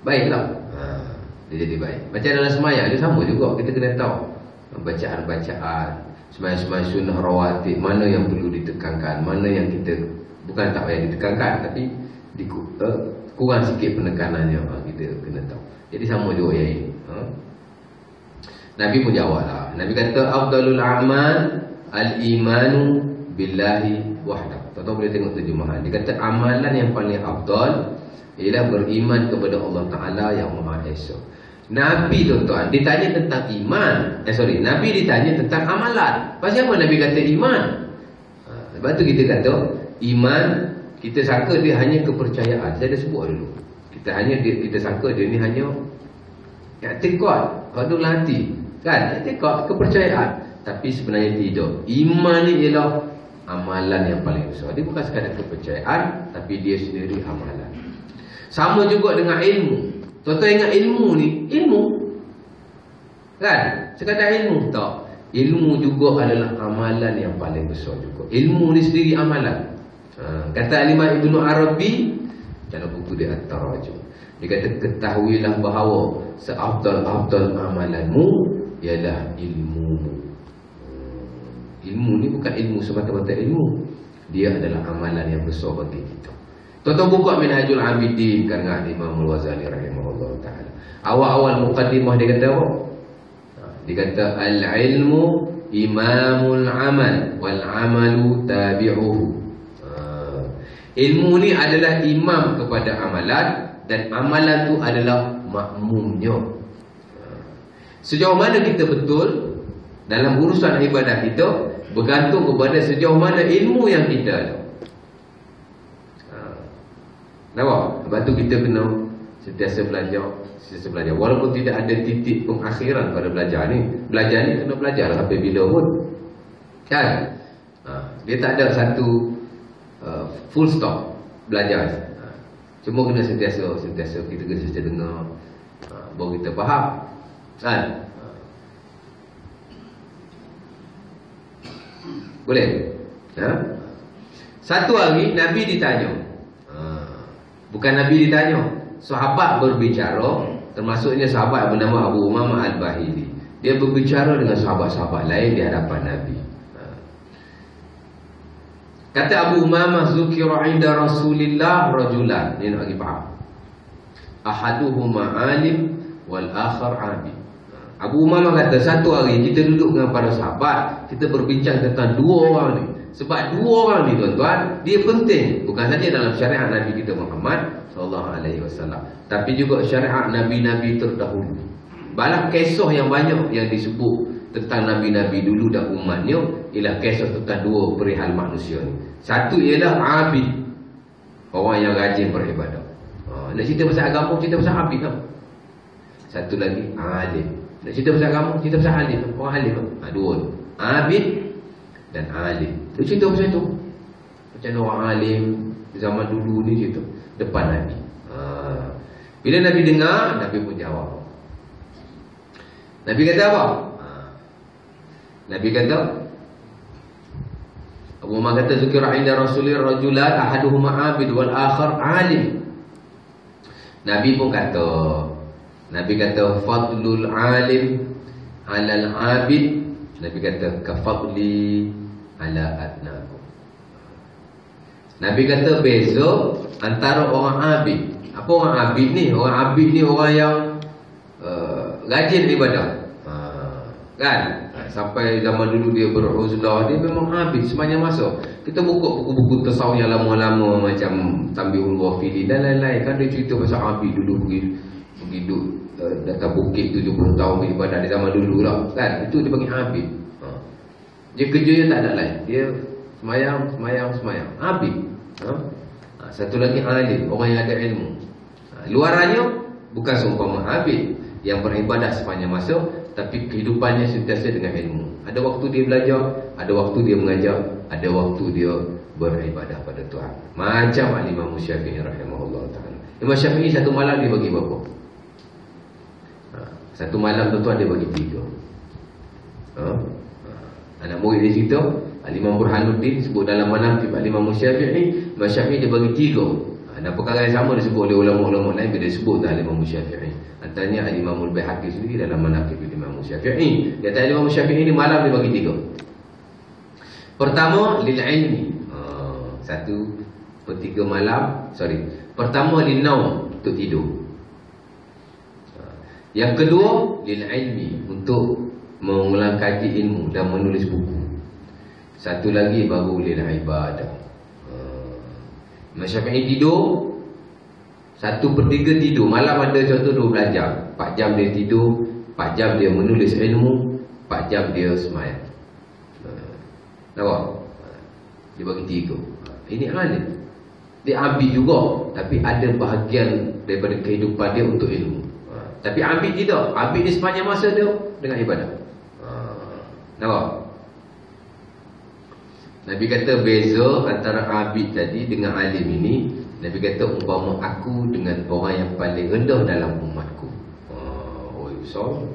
baiklah. Dia jadi baik. Macam dalam semayang dia sama juga. Kita kena tahu bacaan-bacaan, semayang-semayang sunnah rawatib, mana yang perlu ditekankan, mana yang kita bukan tak payah ditekankan, tapi kurang sikit penekanannya. Kita kena tahu. Jadi sama juga yang ini. Nabi pun jawab lah. Nabi kata afdalul a'mal al-imanu billahi wahdah. Tuan-tuan boleh tengok terjemahan. Dia kata amalan yang paling afdal ialah beriman kepada Allah Ta'ala yang Maha Esa. Nabi tuan-tuan ditanya tentang iman. Nabi ditanya tentang amalan. Pasal apa Nabi kata iman? Sebab tu kita kata iman, kita sangka dia hanya kepercayaan. Saya dah sebut dulu. Kita sangka dia ni hanya i'tiqad, hadul hati. Kan? I'tiqad, kepercayaan. Tapi sebenarnya tidak. Iman ni ialah amalan yang paling besar. Dia bukan sekadar kepercayaan, tapi dia sendiri amalan. Sama juga dengan ilmu. Tuan-tuan ingat ilmu ni, ilmu kan? Sekadar ilmu tak. Ilmu juga adalah amalan yang paling besar juga. Ilmu ni sendiri amalan. Kata Al-Imam Ibn Arabi dalam buku dia At-Tarajum, dia kata ketahuilah bahawa seafdal-afdal amalanmu ialah ilmumu. Ilmu ni bukan ilmu semata-mata ilmu. Dia adalah amalan yang besar bagi kita. Tuan-tuan buka Minhajul Abidin karangan Imam Al-Ghazali rahimahullah ta'ala. Awal-awal muqaddimah dia kata apa? Dia kata al-ilmu imamul amal wal amalu tabi'uhu. Ilmu ni adalah imam kepada amalan, dan amalan tu adalah makmumnya. Sejauh mana kita betul dalam urusan ibadah kita bergantung kepada sejauh mana ilmu yang kita ada. Nampak? Sebab tu kita kena sentiasa belajar. Walaupun tidak ada titik pengakhiran pada belajar ni. Belajar ni kena belajar sampai bila pun. Kan? Dia tak ada satu full stop belajar. Cuma kena sentiasa kita kena sentiasa dengar, baru kita faham. Kan? Boleh? Satu hari Nabi ditanya. Bukan Nabi ditanya, sahabat berbicara, termasuknya sahabat bernama Abu Umamah Al-Bahili. Dia berbicara dengan sahabat-sahabat lain di hadapan Nabi. Kata Abu Umamah, zukira inda Rasulillah rajulan. Ini nak bagi faham. Ahaduhuma alim wal akhar abid. Abu Umamah kata satu hari kita duduk dengan para sahabat, kita berbincang tentang dua orang ni. Sebab dua orang ni tuan-tuan, dia penting. Bukan saja dalam syariat Nabi kita Muhammad SAW, tapi juga syariat Nabi-Nabi terdahulu. Banyak kisah yang banyak yang disebut tentang Nabi-Nabi dulu dan umatnya ialah kisah tentang dua perihal manusia ni. Satu ialah abid, orang yang rajin beribadah. Nak cerita pasal agama, cerita pasal abid kan? Satu lagi alim. Nak cerita pasal agama, cerita pasal alim, orang alim kan? Dua tu, abid dan alim. Dia cerita pasal tu. Macam orang alim zaman dulu ni cerita depan Nabi. Bila Nabi dengar, Nabi pun jawab. Nabi kata apa? Nabi kata, Abu Umar kata zukira inda Rasulillah rajulan ahaduhuma abid wal akhar alim. Nabi pun kata, Nabi kata fadlul alim alal abid. Nabi kata kafadli ala adnakum. Nabi kata beza antara orang abid. Apa orang abid ni? Orang abid ni orang yang rajin ibadah. Kan? Sampai zaman dulu dia beruzlah, dia memang abid sepanjang masa. Kita buka buku-buku tasawuf yang lama-lama macam Tambihul Ghafilin dan lain-lain, kan dia cerita pasal abid dulu pergi duduk datang bukit 70 tahun beribadah di zaman dulu lah. Kan? Itu dia panggil abid. Dia kerjanya tak ada lain. Dia semayang. Abid. Satu lagi alim, orang yang ada ilmu. Luarannya bukan seumpama abid yang beribadah sepanjang masa, tapi kehidupannya sentiasa dengan ilmu. Ada waktu dia belajar, ada waktu dia mengajar, ada waktu dia beribadah pada Tuhan. Macam Imam Syafi'i rahimahullah ta'ala. Imam Syafi'i satu malam dia bagi berapa? Satu malam tuan-tuan dia bagi 3. Anak murid dia cerita, Al-Imam Burhanuddin sebut dalam Manaqib Al-Imam Syafi'i, Imam Syafi'i dia bagi 3. Dan perkara yang sama disebut oleh ulama-ulama lain bila disebut dalam Imam Syafi'i. Antaranya Al-Imam Al-Baihaqi sendiri dalam Manaqib Imam Syafi'i. Dia kata Imam Syafi'i ni malam dia bagi 3. Pertama lil ilmi. 1/3 malam, pertama lil naum, untuk tidur. Yang kedua lil ilmi, untuk mengulang kaji ilmu dan menulis buku. Satu lagi baru lil ibadah. Imam Syafi'i tidur 1/3 tidur. Malam ada contoh 12 jam. 4 jam dia tidur, 4 jam dia menulis ilmu, 4 jam dia semayang. Nampak? Dia bagi 3. Ini alim. Dia ambil juga, tapi ada bahagian daripada kehidupan dia untuk ilmu. Tapi ambil tidak. Ambil di sepanjang masa dia dengan ibadah. Nampak? Nabi kata beza antara abid tadi dengan alim ini. Nabi kata umpama aku dengan orang yang paling rendah dalam umatku. Oh, besar.